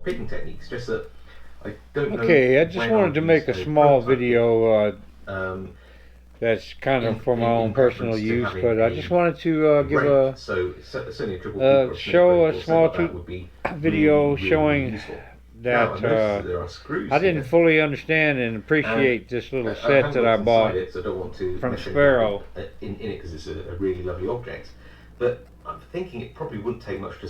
picking techniques. Just that I don't know. Okay, I just When wanted I'll to use make a a small prototype pick. video Um, that's kind of for my own in personal preference to use, having but I just wanted to a give break. So certainly a triple peak or a snake show break a or something small like that would be video really showing useful. Now I've that noticed that there are screws I didn't here, fully understand and and appreciate this little I set haven't that got I what's inside bought it, so I don't want to from mess anything up Sparrow. in it because it's a really lovely object. But I'm thinking it probably wouldn't take much to.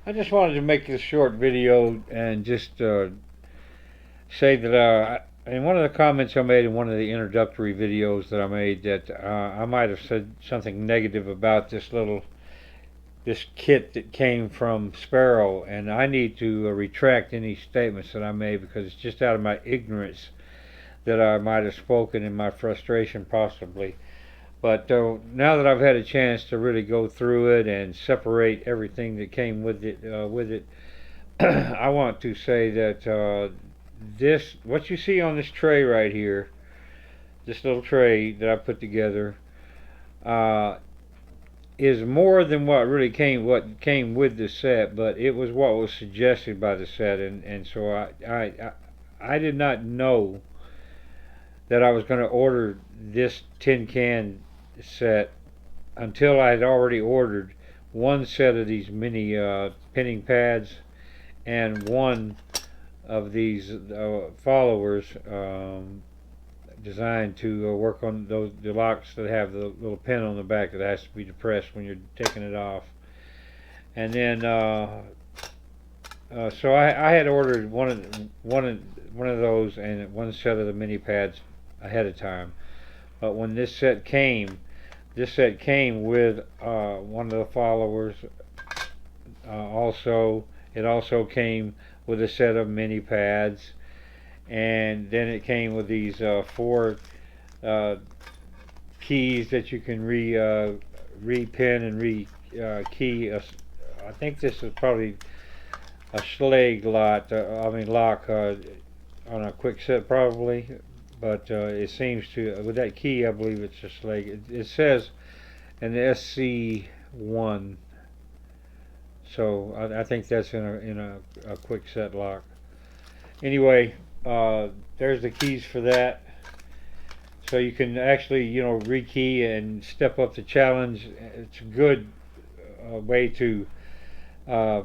I just wanted to make this short video and just say that in one of the comments I made in one of the introductory videos that I made that I might have said something negative about this kit that came from Sparrow, and I need to retract any statements that I made because it's just out of my ignorance that I might have spoken in my frustration possibly. But now that I've had a chance to really go through it and separate everything that came with it, I want to say that what you see on this tray right here, this little tray that I put together, uh, is more than what came with the set, but it was what was suggested by the set, and so I did not know that I was going to order this tin can set until I had already ordered one set of these mini pinning pads and one of these followers designed to work on the locks that have the little pin on the back that has to be depressed when you're taking it off. And then so I had ordered one of those and one set of the mini pads ahead of time. But when this set came with one of the followers. Also, it also came with a set of mini pads, and then it came with these four uh, keys that you can repin and key. I think this is probably a Schlage lock on a quick set probably, but it seems to with that key I believe it's a Schlage. It says an SC1, so I think that's in a quick set lock. Anyway, there's the keys for that. So you can actually, rekey and step up the challenge. It's a good way to uh,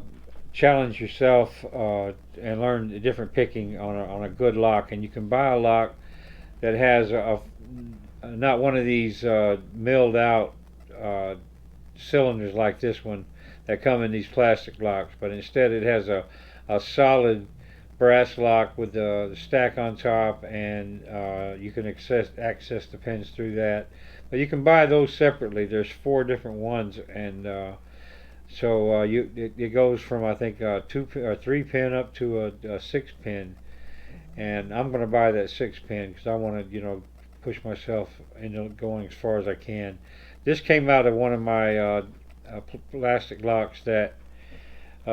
challenge yourself and learn different picking on a good lock. And you can buy a lock that has not one of these milled out uh, cylinders like this one that come in these plastic locks, but instead it has a solid brass lock with the stack on top, and you can access the pins through that. But you can buy those separately. There's four different ones, and it goes from I think two or three pin up to a six pin, and I'm going to buy that six pin because I want to push myself into going as far as I can. This came out of one of my plastic locks that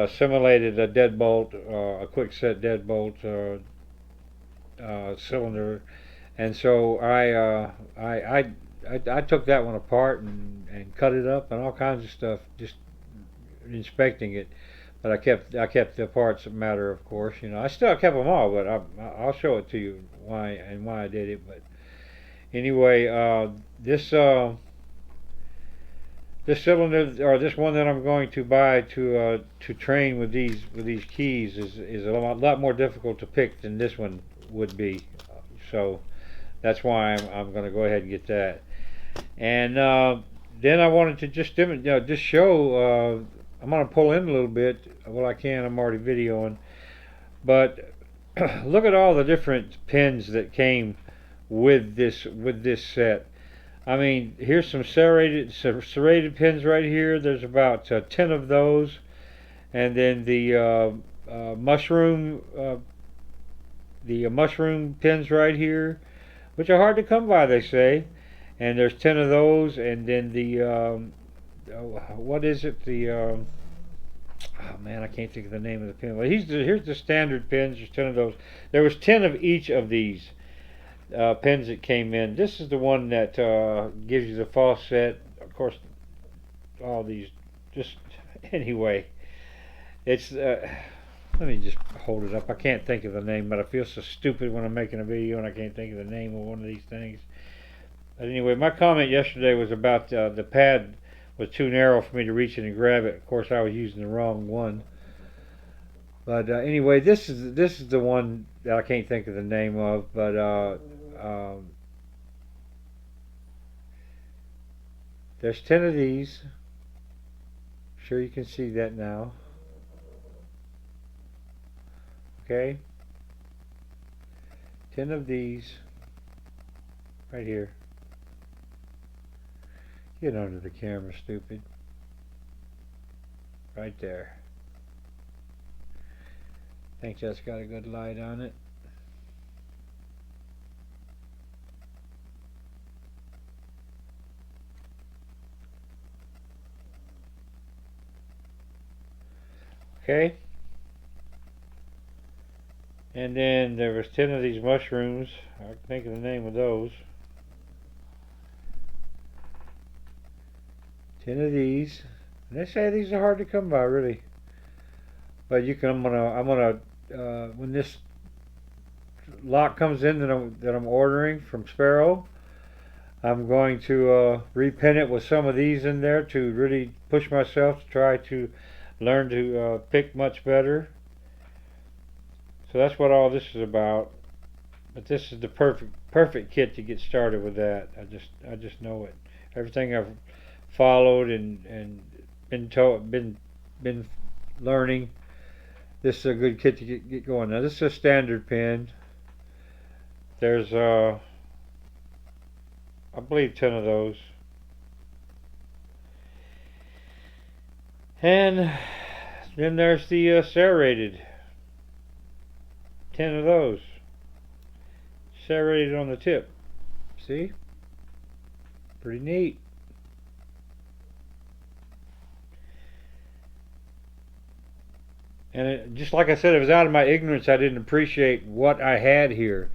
simulated a deadbolt, a quick set deadbolt cylinder, and so I took that one apart and cut it up and all kinds of stuff, just inspecting it. But I kept the parts that matter, of course. I still kept them all, but I'll show it to you why I did it. But anyway, this cylinder, or this one that I'm going to buy to train with these keys is a lot more difficult to pick than this one would be. So that's why I'm going to go ahead and get that. And then I wanted to just show. I'm going to pull in a little bit. Well, I can. I'm already videoing, but look at all the different pins that came with this set. I mean, here's some serrated pins right here. There's about 10 of those, and then the mushroom pins right here, which are hard to come by, they say. And there's 10 of those, and then what is it? Oh man, I can't think of the name of the pin. Well, here's the standard pins. There's 10 of those. There was 10 of each of these. pins that came in. This is the one that gives you the false set. Of course, all these, just anyway. It's let me just hold it up. I can't think of the name, but I feel so stupid when I'm making a video and I can't think of the name of one of these things. But anyway, my comment yesterday was about the pad was too narrow for me to reach in and grab it. Of course, I was using the wrong one. But anyway, this is the one that I can't think of the name of. But there's 10 of these. I'm sure you can see that now. Okay, 10 of these right here. Get under the camera, stupid. Right there. Think that's got a good light on it. Okay. And then there was 10 of these mushrooms. I can think of the name of those. 10 of these. And they say these are hard to come by, really. But you can. I'm gonna. When this lock comes in that I'm ordering from Sparrow, I'm going to repin it with some of these in there to really push myself to try to learn to pick much better. So that's what all this is about. But this is the perfect kit to get started with that. I just know it. Everything I've followed and been learning. This is a good kit to get going. Now this is a standard pin. There's I believe 10 of those. And then there's the serrated. 10 of those. Serrated on the tip. See? Pretty neat. And it, just like I said, it was out of my ignorance. I didn't appreciate what I had here.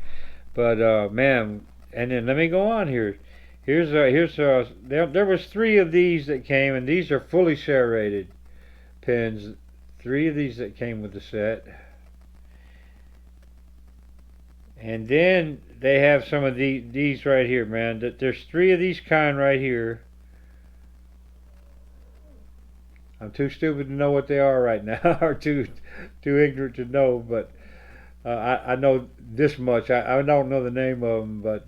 But man, and then let me go on here. There was 3 of these that came, and these are fully serrated pins. 3 of these that came with the set. And then they have some of these right here, man. There's 3 of these kind right here. I'm too stupid to know what they are right now, or too ignorant to know. But I know this much. I don't know the name of them, but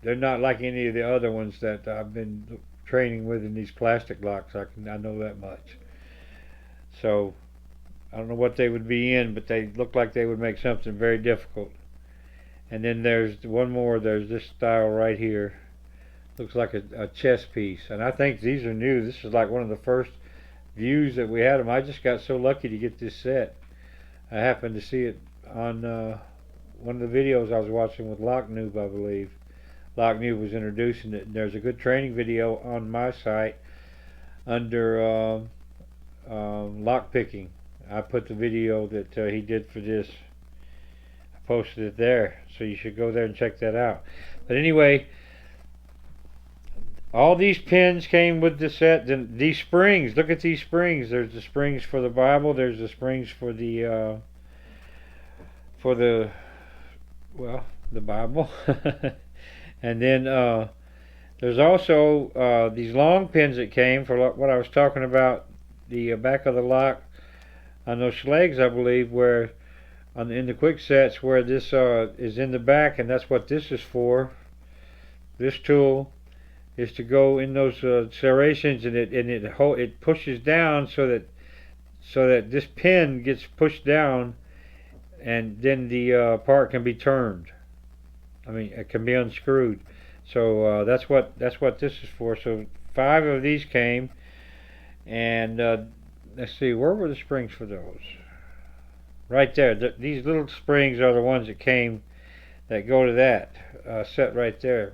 they're not like any of the other ones that I've been training with in these plastic locks. I know that much. So I don't know what they would be in, but they look like they would make something very difficult. And then there's one more. There's this style right here. Looks like a chess piece. And I think these are new. This is like one of the first views that we had them. I just got so lucky to get this set. I happened to see it on one of the videos I was watching with Lock Noob, I believe. Lock Noob was introducing it. There's a good training video on my site under lock picking. I put the video that he did for this. Posted it there, so you should go there and check that out. But anyway, all these pins came with the set. Then these springs, look at these springs. There's the springs for the Bible. There's the springs for the the Bible. And then there's also these long pins that came for what I was talking about, the back of the lock on those schlegs, I believe, where in the quick sets where this is in the back, and that's what this is for. This tool is to go in those serrations, and it pushes down so that this pin gets pushed down, and then the part can be turned. I mean, it can be unscrewed. So that's what this is for. So 5 of these came, and let's see, where were the springs for those? Right there. These little springs are the ones that came that go to that set right there.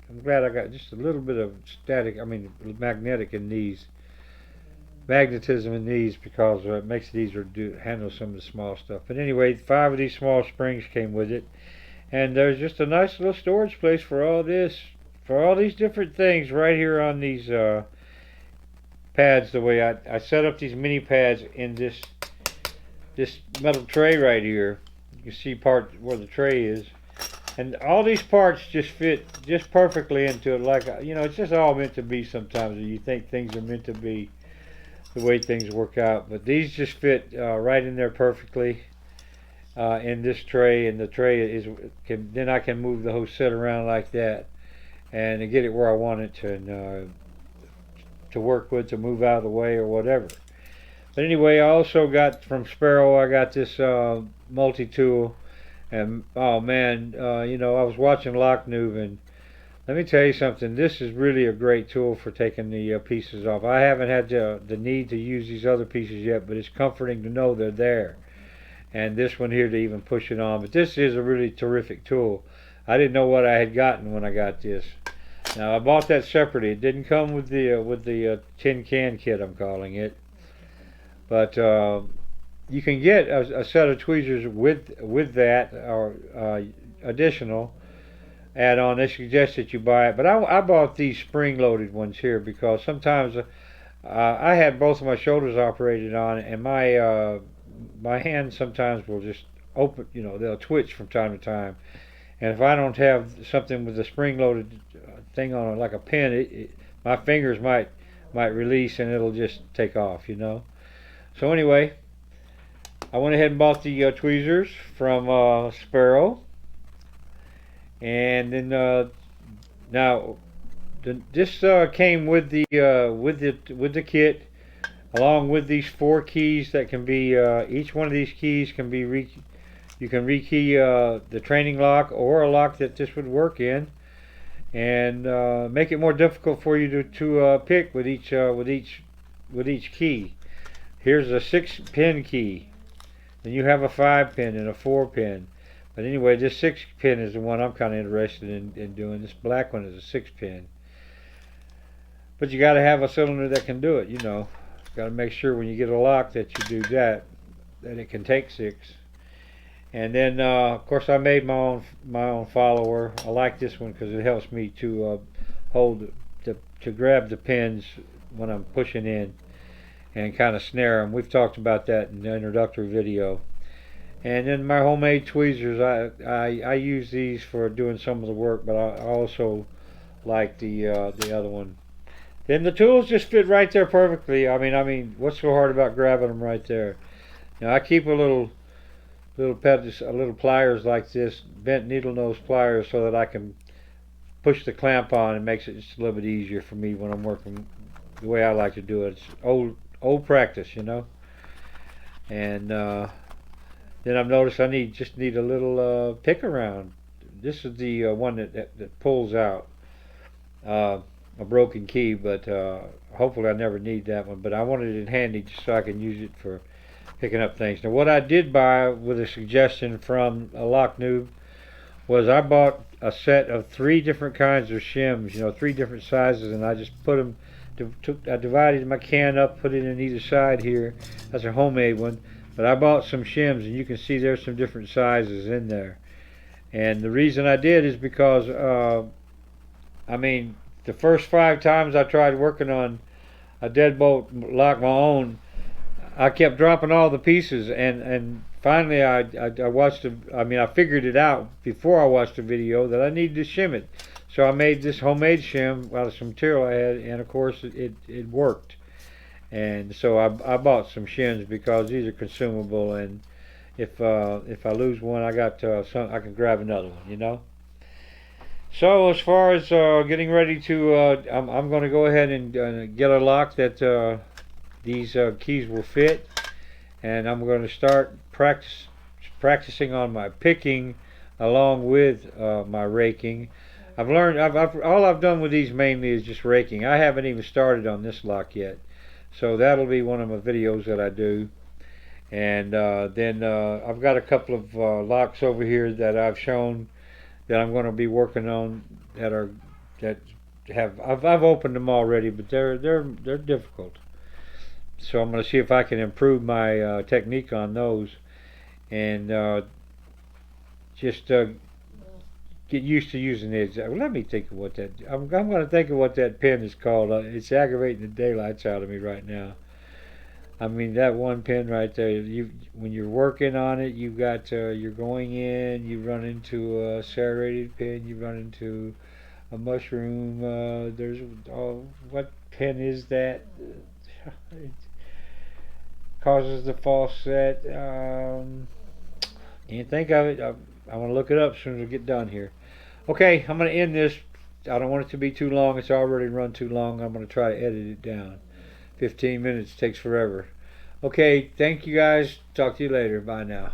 I'm glad I got just a little bit of magnetic in these. Magnetism in these, because it makes it easier to handle some of the small stuff. But anyway, 5 of these small springs came with it. And there's just a nice little storage place for all this, for all these different things right here on these pads. The way I set up these mini pads in this metal tray right here. You can see part where the tray is. And all these parts just fit just perfectly into it. Like, you know, it's just all meant to be sometimes. You think things are meant to be the way things work out. But these just fit right in there perfectly in this tray. And the tray then I can move the whole set around like that and to get it where I want it to work with, to move out of the way or whatever. But anyway, I also got from Sparrow, I got this multi-tool. And oh man, you know, I was watching Lock Noob, and let me tell you something. This is really a great tool for taking the pieces off. I haven't had the need to use these other pieces yet, but it's comforting to know they're there. And this one here to even push it on. But this is a really terrific tool. I didn't know what I had gotten when I got this. Now I bought that separately. It didn't come with the tin can kit, I'm calling it. But you can get a set of tweezers with that or additional add-on. They suggest that you buy it, but I bought these spring-loaded ones here because sometimes I had both of my shoulders operated on, and my hands sometimes will just open. You know, they'll twitch from time to time, and if I don't have something with a spring-loaded thing on it, like a pin, my fingers might release and it'll just take off. You know. So anyway, I went ahead and bought the tweezers from Sparrow, and then now this came with the kit, along with these 4 keys that can be each one of these keys can be you can rekey the training lock or a lock that this would work in, and make it more difficult for you to pick with each key. Here's a 6-pin key. Then you have a 5-pin and a 4-pin. But anyway, this 6-pin is the one I'm kind of interested in doing. This black one is a 6-pin. But you got to have a cylinder that can do it, you know. Got to make sure when you get a lock that you do that it can take 6. And then, of course, I made my own follower. I like this one because it helps me to to grab the pins when I'm pushing in, and kind of snare them. We've talked about that in the introductory video. And then my homemade tweezers, I use these for doing some of the work, but I also like the other one. Then the tools just fit right there perfectly. I mean, what's so hard about grabbing them right there? Now I keep a little pliers like this, bent needle nose pliers, so that I can push the clamp on. It makes it just a little bit easier for me when I'm working the way I like to do it. It's old practice, you know. And then I've noticed I just need a little pick around. This is the one that pulls out a broken key, but hopefully I never need that one. But I wanted it handy just so I can use it for picking up things. Now what I did buy with a suggestion from a Lock Noob was I bought a set of 3 different kinds of shims, you know, 3 different sizes, and I just put them. I divided my can up, put it in either side here. That's a homemade one. But I bought some shims, and you can see there's some different sizes in there. And the reason I did is because, I mean, the first 5 times I tried working on a deadbolt lock my own, I kept dropping all the pieces, and finally I watched I figured it out before I watched the video that I needed to shim it. So I made this homemade shim out of some material I had, and of course it worked. And so I bought some shims because these are consumable, and if I lose one, I got I can grab another one, you know. So as far as getting ready to, I'm going to go ahead and get a lock that these keys will fit, and I'm going to start practicing on my picking along with my raking. I've learned, all I've done with these mainly is just raking. I haven't even started on this lock yet. So that'll be one of my videos that I do. And then I've got a couple of locks over here that I've shown that I'm going to be working on I've opened them already, but they're difficult. So I'm going to see if I can improve my technique on those, and just get used to using it. Let me think of what that. I'm going to think of what that pen is called. It's aggravating the daylights out of me right now. I mean, that one pen right there. When you're working on it, you've got you're going in. You run into a serrated pen. You run into a mushroom. There's what pen is that? It causes the false set. Can't think of it. I want to look it up as soon as we get done here. Okay, I'm going to end this. I don't want it to be too long. It's already run too long. I'm going to try to edit it down. 15 minutes takes forever. Okay, thank you guys. Talk to you later. Bye now.